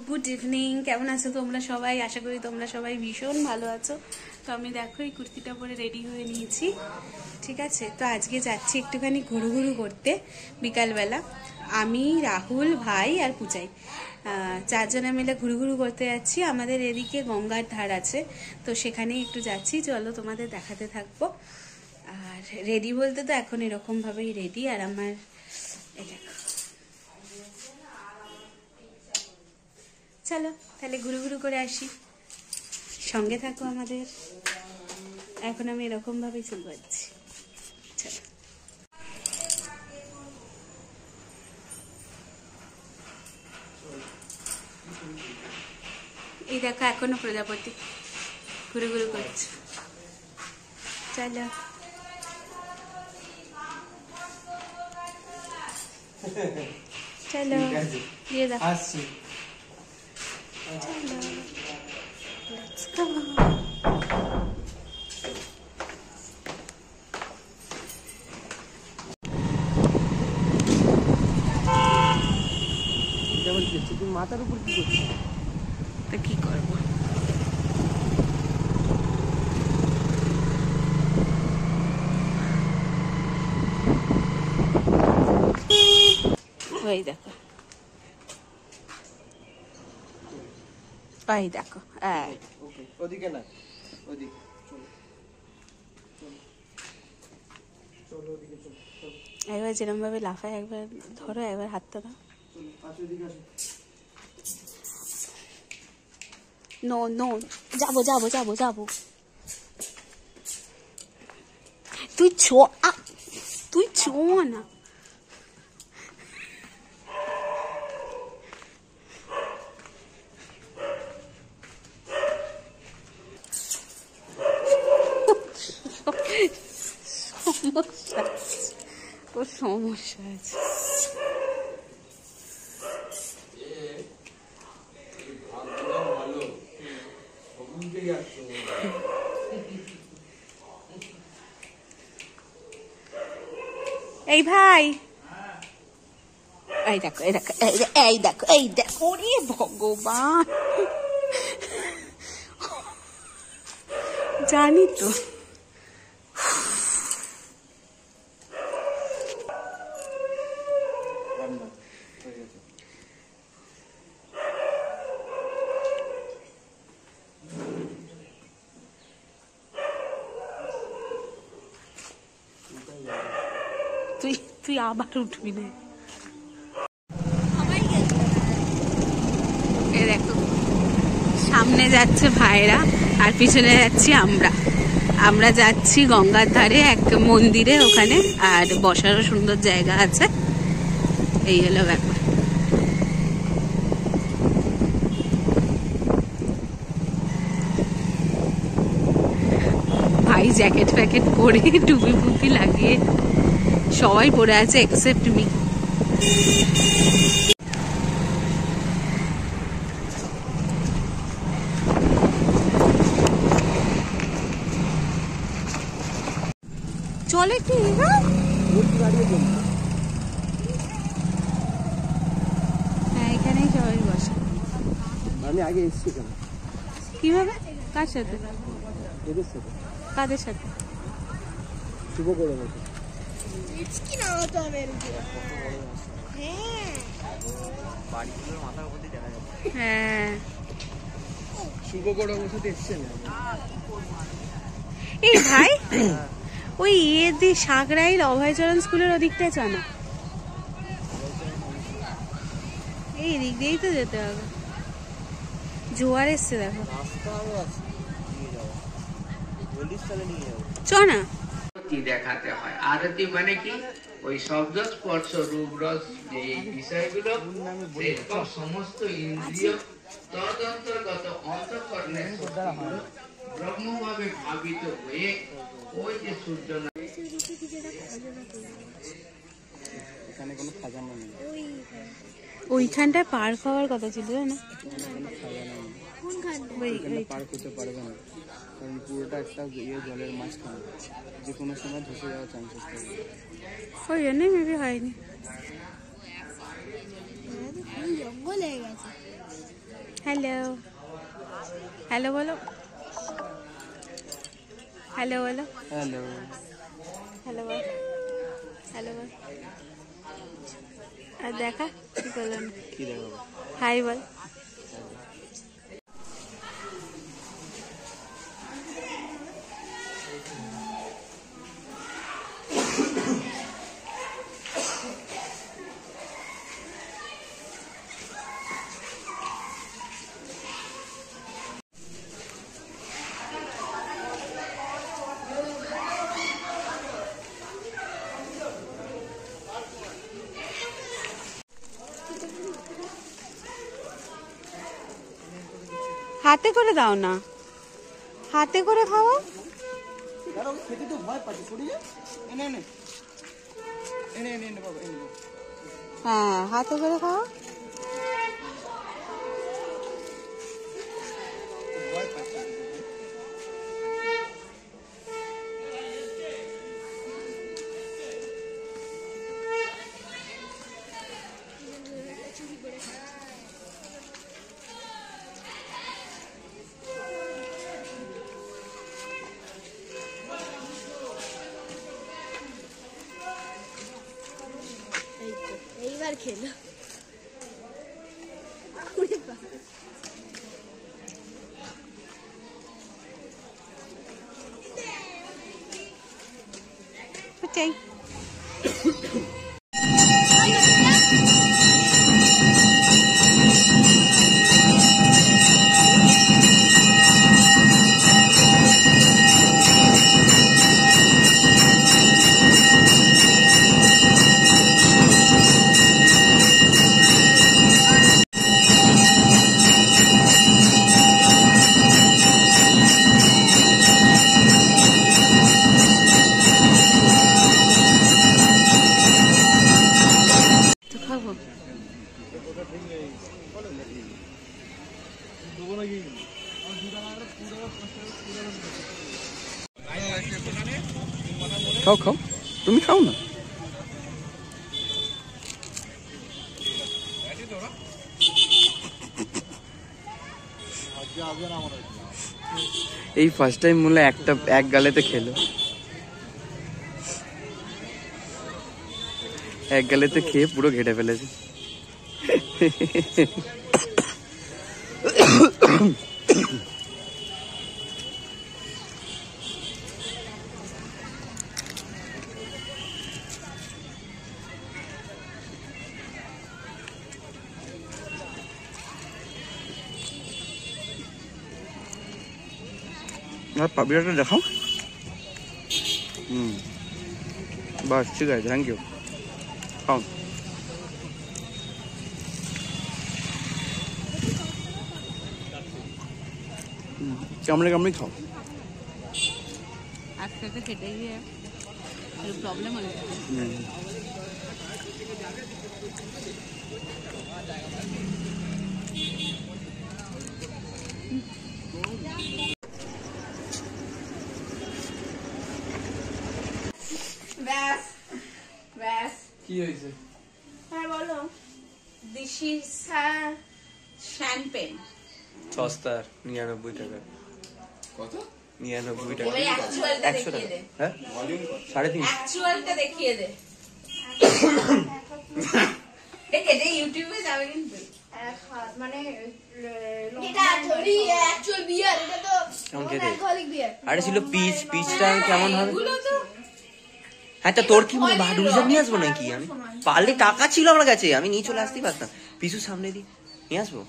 Good evening, কেমন আছো তোমরা সবাই? আশা করি তোমরা সবাই ভীষণ ভালো আছো। তো আমি দেখো এই কুর্তিটা পরে রেডি হয়ে নিয়েছি, ঠিক আছে। তো আজকে যাচ্ছি একটুখানি ঘুরু করতে বিকালবেলা। আমি, রাহুল, ভাই আর পূজাই, চারজনে মিলে ঘুরু করতে যাচ্ছি। আমাদের এদিকে গঙ্গার ধার আছে, তো সেখানেই একটু যাচ্ছি। চলো তোমাদের দেখাতে থাকবো। আর রেডি বলতে তো এখন এরকমভাবেই রেডি। আর আমার এই দেখো, চলো তাহলে ঘুরু করে আসি, সঙ্গে থাকো আমাদের। এখন আমি এরকম ভাবেই চলে যাচ্ছি, চলো। এই দেখো এখনো প্রজাপতি ঘুরু করছে, চলো। চলো দিয়ে দাও, চলো লেটস গো। মাথার উপর কি করছিস? তা কি করবো, ওই দেখো ওই দেখো, ওদিকে না, ওদিকে চলো ওদিকে চলো। একবার যেরকম ভাবে লাফায় একবার ধরো, একবার হাতটা দাও। নো নো, যাবো যাবো যাবো যাবো। তুই চ না। সমস্যা আছে। এই ভাই, এই দেখো এই দেখো এই দেখো এই দেখো, রে ভগবান, জানি তো। তুই আবার উঠবি না। দেখো সামনে যাচ্ছে ভাইরা আর পিছনে যাচ্ছি আমরা যাচ্ছি গঙ্গার ধারে এক মন্দিরে, ওখানে আর বসারও সুন্দর জায়গা আছে। এই হলো ব্যাপার। ভাই জ্যাকেট ফ্যাকেট পরে টুপি ফুপি লাগিয়ে সবাই পরে আছে এক্সেপ্ট মি। চলে কি হ্যাঁ, এখানেই সবাই বসে। আমি আগে এসেছি কেন? কিভাবে? কার সাথে? এদের সাথে। কাদের সাথে? শুভ করে বসে। হ্যাঁ, শুভ করে বসে এসছেন। এই ভাই ওই সাগরাইল অভয়চরণ স্কুলের ওদিকটায় চ না, এই দিক দিয়েই তো যেতে হবে। জোয়ার এসছে দেখো, চ না। দেখাতে হয় আরতি মানে কি, ওই শব্দ স্পর্শ রূপ রস যে বিষয়গুলো সমস্ত ইন্দ্রিয় তদন্তর্গত অন্তঃকরণের ব্রহ্মভাবে ভাবিত হয়ে ওই যে সূর্য এখানে কোনো খাজানা নেই। ওইখানটায় পার্ক হওয়ার কথা ছিল না, পার্ক হতে পারবে না, কারণ পুরোটা একটা জলের মাঝখানে, যে কোনো সময় ধসে যাওয়ার চান্সেস থাকে। ওই জন্যই মেবি হয়নি। জঙ্গল হয়ে গেছে। হ্যালো হ্যালো বলো, হ্যালো বলো, হ্যালো হ্যালো বল, হ্যালো বল। আর দেখা কি করলো না, কি দেখো হাই বল। হাতে করে দাও না, হাতে করে খাওয়া। খেতে তো ভয় পাচ্ছি, সরি এনে এনে এনে এনে এনে বাবা এনে হ্যাঁ হাতে করে খাওয়া। ভয় পাচ্ছি। এইবার খেলো। ওটাই তো খাবো। খাও খাও, তুমি খাও না। এই ফার্স্ট টাইম মনে হয় একটা এক গালেতে খেলো, এক গালেতে খেয়ে পুরো ঘেটে ফেলেছে। আর পাপড়িটা দেখাও। বাস ঠিক আছে, থ্যাংক ইউ। খাও, কামড়ে কামড়ে খাও। আস্তে আস্তে খেতে গিয়ে প্রবলেম হয়ে যাবে। ব্যাস ব্যাস, কি হয়েছে? হ্যাঁ বলো। This is champagne. সস্তার 99 টাকা। কত? 99 টাকা। এবারে অ্যাকচুয়ালটা 100 দেখিয়ে টাকা। দে, হ্যাঁ 3.5। অ্যাকচুয়ালটা দেখিয়ে দে। এটা ইউটিউবে যাবে কিন্তু। মানে এটা থোড়ি অ্যাকচুয়াল বিয়ার, এটা তো কেমন খেতে? অ্যালকোহলিক বিয়ার। আরে ছিল পিচটা কেমন হবে? এগুলো তো হ্যাঁ তা তোর কি বাহাদুর নিয়ে আসবো নাকি? আমি পারলে টাকা ছিল আমার কাছে, আমি নিয়ে চলে আসতেই পারতাম। পিছু সামনে দি নিয়ে আসবো।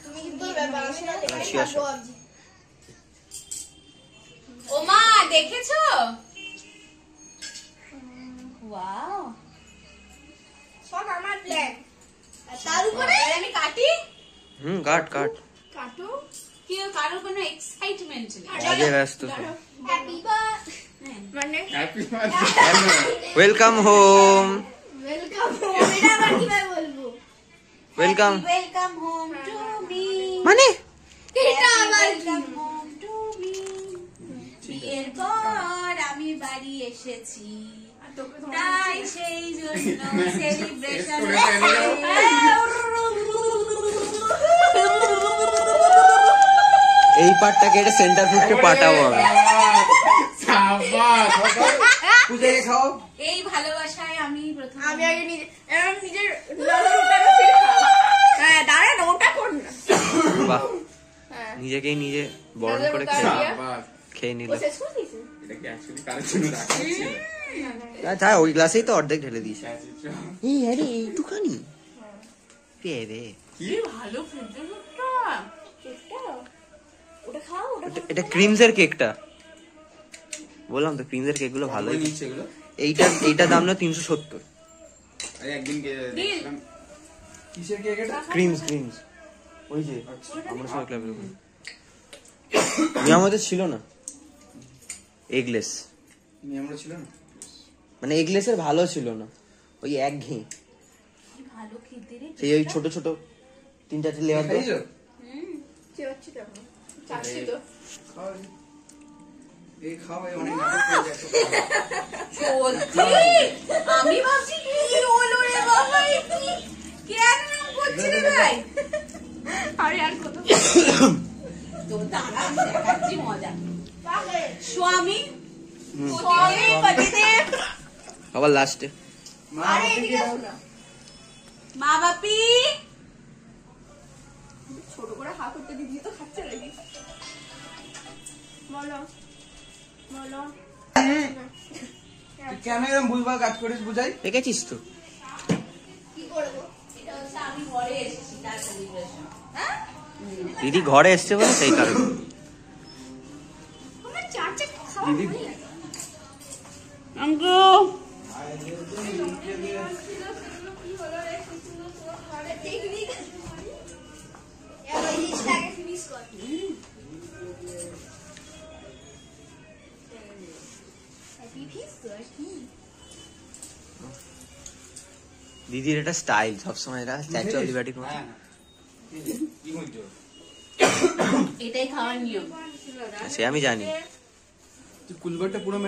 তুমি কিন্তু ব্যাপার আছে না, আসি, আসো। ওমা দেখেছো? ওয়াও, সব আমার প্ল্যান। তার উপরে আমি কাটি। কাট কাট। কাটো। কি কারোর কোনো এক্সাইটমেন্ট নেই। আগে ব্যস্ত। হ্যাপি বার্থডে মানে ওয়েলকাম হোম। ওয়েলকাম। এটা আবার কিভাবে বলবো? Welcome welcome home to me. মানে এটা আবার ওয়েলকাম হোম টু মি। বিয়ের পর আমি বাড়ি এসেছি, তাই সেই জন্য সেলিব্রেশন। এই পার্টটাকে এটা সেন্টার ফুডকে পাঠাবো আমি। পূজাকে খাও। এই ভালোবাসায় আমি প্রথম আমি আগে নিজের লালার ওটাটা ছেড়ে খাবো। হ্যাঁ দাঁড়া না ওটা কর না। বাহ, হ্যাঁ নিজেকেই নিজে বরণ লালার করে ওটা দিয়ে খেয়ে ও নিলাম। শেষ করে দিয়েছে? এটা কি অ্যাকচুয়ালি কারোর জন্য রাখা ছিল? তাই ওই গ্লাসেই তো অর্ধেক ঢেলে দিয়েছে। এই আরে এইটুখানি পেরে। কি ভালো ফুটে ফুটটা। কেকটা? ওটা খাও ওটা এটা ক্রিমসের কেকটা, বললাম তো ক্রিমসের কেক গুলো ভালোই। নিচ্ছে এগুলো। এইটার দাম না 370। আরে একদিন দেখলাম। কিসের কেক এটা? ক্রিমস ওই যে আমরা সবাই ক্লাবের ওখানে আমাদের ছিল না এগলেস, আমরা ছিল না। মানে এগলেসের ভালো ছিল না, ওই একঘেয়ে কি ভালো খেতে রে। সেই ওই ছোট ছোট 3-4টে লেয়ার দাও। খাইছো? চেয়েছি তো এখন চাচ্ছি তো খাও। এই খাও, এই অনেক নাটক করে যাচ্ছে। সত্যি আমি ভাবছি কি হলো রে বাবা, এই কি কেন এরকম করছিস রে ভাই? আরে আর কত তো দাঁড়া আমি দেখাচ্ছি মজা। স্বামী স্বামী পতিদেব আবার লাস্টে মা আরে আমাকে এদিকে কি আসো দাও? না মা বাপি ছোট করে হা করতে দিদি তো খাচ্ছে নাকি বলো বলো তুই কেন এরকম ভুলভাল কাজ করিস বুঝাই? দেখেছিস তো? কি করবো এটা হচ্ছে আমি ঘরে এসেছি তার সেলিব্রেশন। হ্যাঁ দিদি ঘরে এসছে বলে সেই কারণে। আমার চারটে খাওয়া দিদি হয়ে গেছে আমগো দিদির এটা স্টাইল, সবসময় এটা স্ট্যাচু অফ লিবার্টির মতো। হ্যাঁ, কি বুঝছো? এটাই খাওয়ার নিয়ম। সে আমি জানি। তুই কুলবারটা পুরো